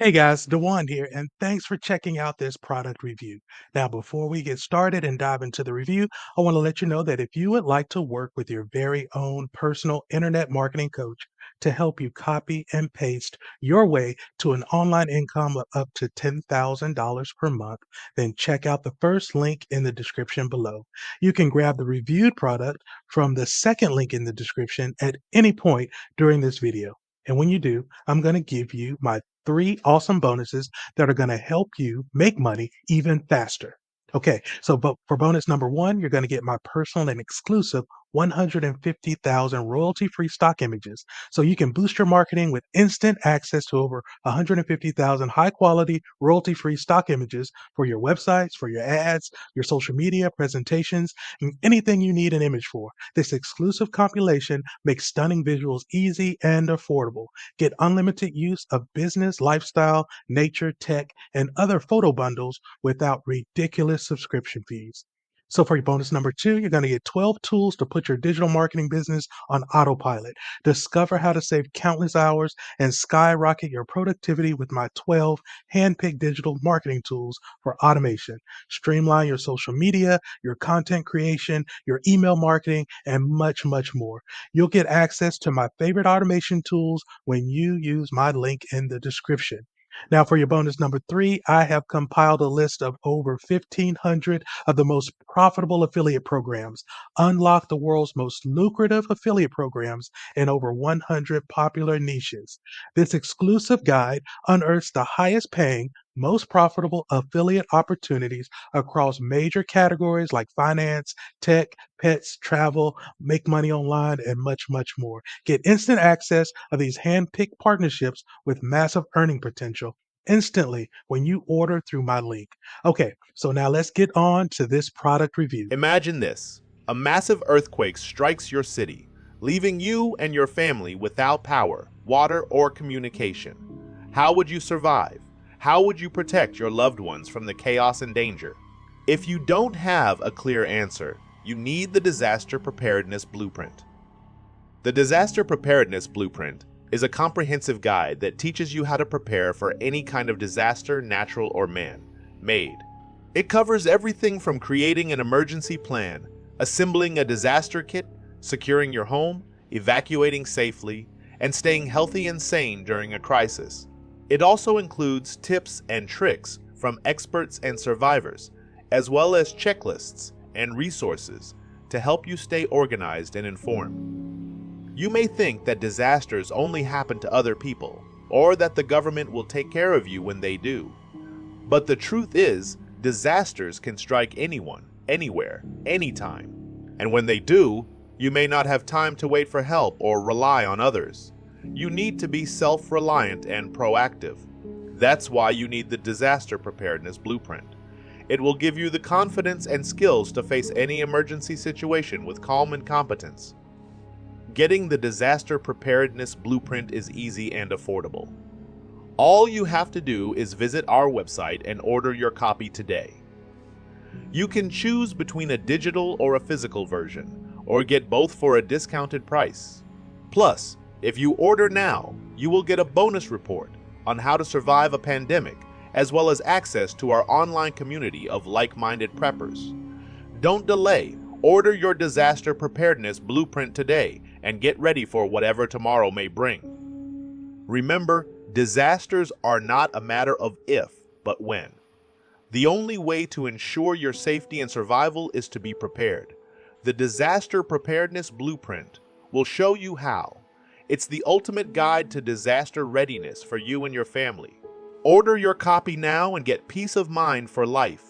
Hey guys, Dwan here, and thanks for checking out this product review. Now, before we get started and dive into the review, I want to let you know that if you would like to work with your very own personal internet marketing coach to help you copy and paste your way to an online income of up to $10,000 per month, then check out the first link in the description below. You can grab the reviewed product from the second link in the description at any point during this video. And when you do, I'm going to give you my three awesome bonuses that are going to help you make money even faster. Okay, so but for bonus number one, you're going to get my personal and exclusive 150,000 royalty free stock images. So you can boost your marketing with instant access to over 150,000 high quality royalty free stock images for your websites, for your ads, your social media presentations, and anything you need an image for. This exclusive compilation makes stunning visuals easy and affordable. Get unlimited use of business, lifestyle, nature, tech, and other photo bundles without ridiculous subscription fees. So for your bonus number two, you're going to get 12 tools to put your digital marketing business on autopilot. Discover how to save countless hours and skyrocket your productivity with my 12 hand-picked digital marketing tools for automation. Streamline your social media, your content creation, your email marketing, and much, much more. You'll get access to my favorite automation tools when you use my link in the description. Now, for your bonus number three, I have compiled a list of over 1,500 of the most profitable affiliate programs. Unlock the world's most lucrative affiliate programs in over 100 popular niches. This exclusive guide unearths the highest paying, most profitable affiliate opportunities across major categories like finance, tech, pets, travel, make money online, and much, much more. Get instant access of these hand-picked partnerships with massive earning potential instantly when you order through my link. Okay, so now let's get on to this product review. Imagine this. A massive earthquake strikes your city, leaving you and your family without power, water, or communication. How would you survive? How would you protect your loved ones from the chaos and danger? If you don't have a clear answer, you need the Disaster Preparedness Blueprint. The Disaster Preparedness Blueprint is a comprehensive guide that teaches you how to prepare for any kind of disaster, natural or man-made. It covers everything from creating an emergency plan, assembling a disaster kit, securing your home, evacuating safely, and staying healthy and sane during a crisis. It also includes tips and tricks from experts and survivors, as well as checklists and resources to help you stay organized and informed. You may think that disasters only happen to other people, or that the government will take care of you when they do. But the truth is, disasters can strike anyone, anywhere, anytime. And when they do, you may not have time to wait for help or rely on others. You need to be self-reliant and proactive. That's why you need the Disaster Preparedness Blueprint. It will give you the confidence and skills to face any emergency situation with calm and competence. Getting the Disaster Preparedness Blueprint is easy and affordable. All you have to do is visit our website and order your copy today. You can choose between a digital or a physical version, or get both for a discounted price. Plus, if you order now, you will get a bonus report on how to survive a pandemic, as well as access to our online community of like-minded preppers. Don't delay. Order your Disaster Preparedness Blueprint today and get ready for whatever tomorrow may bring. Remember, disasters are not a matter of if, but when. The only way to ensure your safety and survival is to be prepared. The Disaster Preparedness Blueprint will show you how. It's the ultimate guide to disaster readiness for you and your family. Order your copy now and get peace of mind for life.